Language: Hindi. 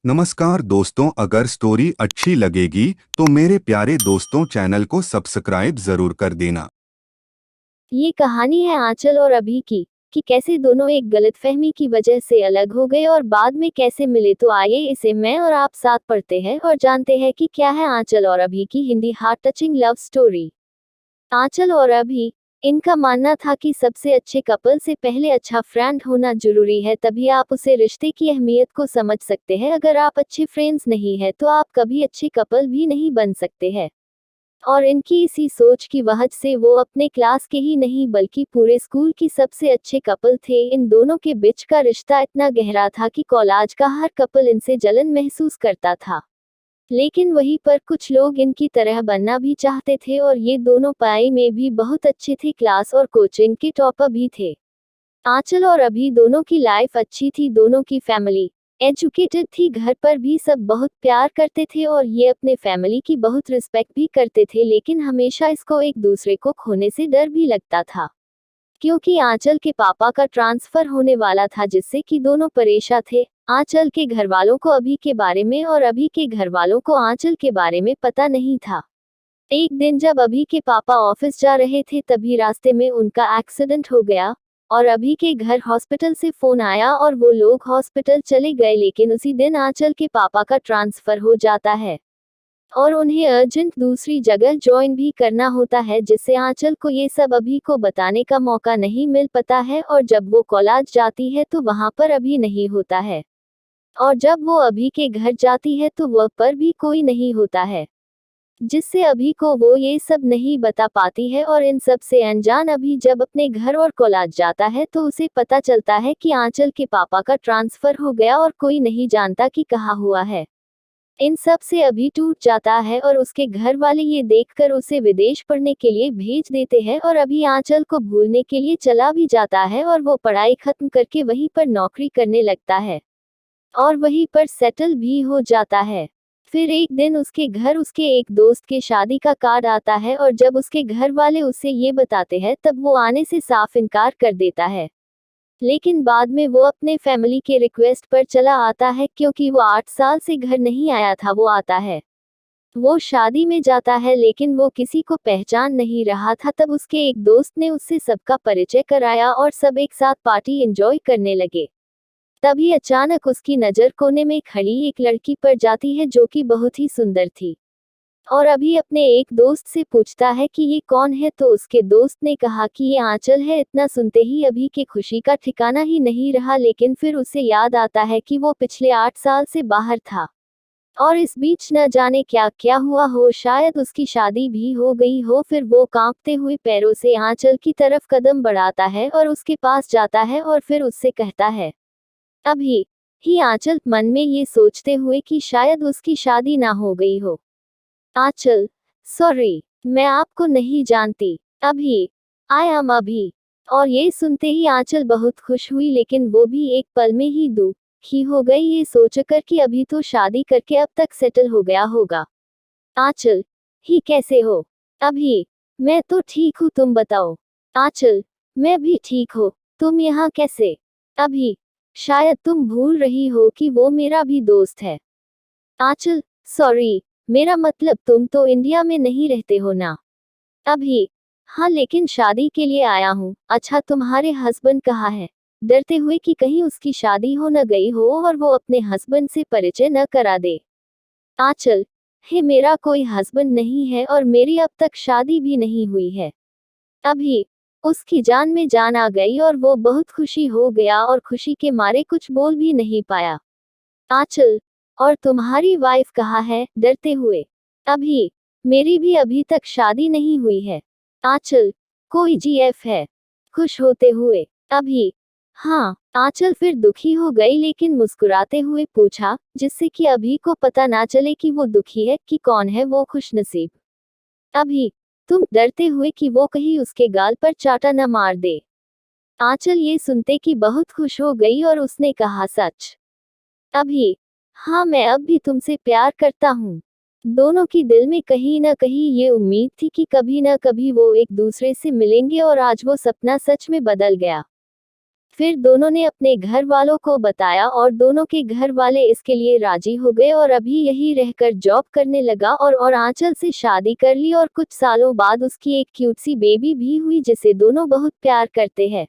नमस्कार दोस्तों, अगर स्टोरी अच्छी लगेगी तो मेरे प्यारे दोस्तों चैनल को सब्सक्राइब जरूर कर देना। ये कहानी है आंचल और अभी की कि कैसे दोनों एक गलतफहमी की वजह से अलग हो गए और बाद में कैसे मिले। तो आइए इसे मैं और आप साथ पढ़ते हैं और जानते हैं कि क्या है आंचल और अभी की Hindi heart touching love story. Aanchal और अभी, इनका मानना था कि सबसे अच्छे कपल से पहले अच्छा फ्रेंड होना जरूरी है, तभी आप उसे रिश्ते की अहमियत को समझ सकते हैं। अगर आप अच्छे फ्रेंड्स नहीं है तो आप कभी अच्छे कपल भी नहीं बन सकते हैं। और इनकी इसी सोच की वजह से वो अपने क्लास के ही नहीं बल्कि पूरे स्कूल की सबसे अच्छे कपल थे। इन दोनों के बीच का रिश्ता इतना गहरा था कि कॉलेज का हर कपल इनसे जलन महसूस करता था। लेकिन वहीं पर कुछ लोग इनकी तरह बनना भी चाहते थे और ये दोनों पढ़ाई में भी बहुत अच्छे थे, क्लास और कोचिंग के टॉपर भी थे। आंचल और अभी दोनों की लाइफ अच्छी थी, दोनों की फैमिली एजुकेटेड थी, घर पर भी सब बहुत प्यार करते थे और ये अपने फैमिली की बहुत रिस्पेक्ट भी करते थे। लेकिन हमेशा इसको एक दूसरे को खोने से डर भी लगता था, क्योंकि आंचल के पापा का ट्रांसफर होने वाला था, जिससे कि दोनों परेशान थे। आंचल के घर वालों को अभी के बारे में और अभी के घर वालों को आंचल के बारे में पता नहीं था। एक दिन जब अभी के पापा ऑफिस जा रहे थे तभी रास्ते में उनका एक्सीडेंट हो गया और अभी के घर हॉस्पिटल से फोन आया और वो लोग हॉस्पिटल चले गए। लेकिन उसी दिन आंचल के पापा का ट्रांसफर हो जाता है और उन्हें अर्जेंट दूसरी जगह ज्वाइन भी करना होता है, जिससे आंचल को ये सब अभी को बताने का मौका नहीं मिल पाता है। और जब वो कॉलेज जाती है तो वहां पर अभी नहीं होता है, और जब वो अभी के घर जाती है तो वह पर भी कोई नहीं होता है, जिससे अभी को वो ये सब नहीं बता पाती है। और इन सब से अनजान अभी जब अपने घर और कॉलेज जाता है तो उसे पता चलता है कि आंचल के पापा का ट्रांसफर हो गया और कोई नहीं जानता कि कहाँ हुआ है। इन सब से अभी टूट जाता है और उसके घर वाले ये देखकर उसे विदेश पढ़ने के लिए भेज देते हैं और अभी आंचल को भूलने के लिए चला भी जाता है और वो पढ़ाई खत्म करके वहीं पर नौकरी करने लगता है और वहीं पर सेटल भी हो जाता है। फिर एक दिन उसके घर उसके एक दोस्त के शादी का कार्ड आता है और जब उसके घर वाले उसे ये बताते हैं तब वो आने से साफ इनकार कर देता है। लेकिन बाद में वो अपने फैमिली के रिक्वेस्ट पर चला आता है, क्योंकि वो 8 साल से घर नहीं आया था। वो आता है, वो शादी में जाता है, लेकिन वो किसी को पहचान नहीं रहा था। तब उसके एक दोस्त ने उससे सबका परिचय कराया और सब एक साथ पार्टी एंजॉय करने लगे। तभी अचानक उसकी नज़र कोने में खड़ी एक लड़की पर जाती है जो कि बहुत ही सुंदर थी, और अभी अपने एक दोस्त से पूछता है कि ये कौन है, तो उसके दोस्त ने कहा कि ये आंचल है। इतना सुनते ही अभी की खुशी का ठिकाना ही नहीं रहा, लेकिन फिर उसे याद आता है कि वो पिछले 8 साल से बाहर था और इस बीच न जाने क्या क्या हुआ हो, शायद उसकी शादी भी हो गई हो। फिर वो कांपते हुए पैरों से आंचल की तरफ कदम बढ़ाता है और उसके पास जाता है और फिर उससे कहता है अभी ही। आंचल मन में ये सोचते हुए कि शायद उसकी शादी ना हो गई हो। आंचल, सॉरी, मैं आपको नहीं जानती। अभी, आई एम अभी। और ये सुनते ही आंचल बहुत खुश हुई, लेकिन वो भी एक पल में ही दुखी हो गई, ये सोचकर कि अभी तो शादी करके अब तक सेटल हो गया होगा। आंचल, ही कैसे हो? अभी, मैं तो ठीक हूँ, तुम बताओ। आंचल, मैं भी ठीक हूँ, तुम यहाँ कैसे? अभी, शायद तुम भूल रही हो कि वो मेरा भी दोस्त है। आंचल, सॉरी, मेरा मतलब तुम तो इंडिया में नहीं रहते हो ना? अभी, हाँ, लेकिन शादी के लिए आया हूँ। अच्छा, तुम्हारे हस्बैंड कहाँ है? डरते हुए कि कहीं उसकी शादी हो न गई हो और वो अपने हस्बैंड से परिचय न करा दे। आंचल, हे, मेरा कोई हस्बैंड नहीं है और मेरी अब तक शादी भी नहीं हुई है। अभी, उसकी जान में जान आ गई और वो बहुत खुशी हो गया और खुशी के मारे कुछ बोल भी नहीं पाया। आंचल, और तुम्हारी वाइफ कहाँ है? डरते हुए। अभी, मेरी भी अभी तक शादी नहीं हुई है। आंचल, कोई जीएफ है? खुश होते हुए। अभी, हाँ। आंचल फिर दुखी हो गई, लेकिन मुस्कुराते हुए पूछा, जिससे कि अभी को पता ना चले कि वो दुखी है कि कौन है वो खुशनसीब। अभी, तुम डरते हुए कि वो कहीं उसके गाल पर चाटा न मार दे। आंचल ये सुनते कि बहुत खुश हो गई और उसने कहा, सच? अभी, हाँ, मैं अब भी तुमसे प्यार करता हूँ। दोनों की दिल में कहीं न कहीं ये उम्मीद थी कि कभी न कभी वो एक दूसरे से मिलेंगे और आज वो सपना सच में बदल गया। फिर दोनों ने अपने घर वालों को बताया और दोनों के घर वाले इसके लिए राजी हो गए और अभी यही रहकर जॉब करने लगा और आंचल से शादी कर ली और कुछ सालों बाद उसकी एक क्यूट सी बेबी भी हुई जिसे दोनों बहुत प्यार करते हैं।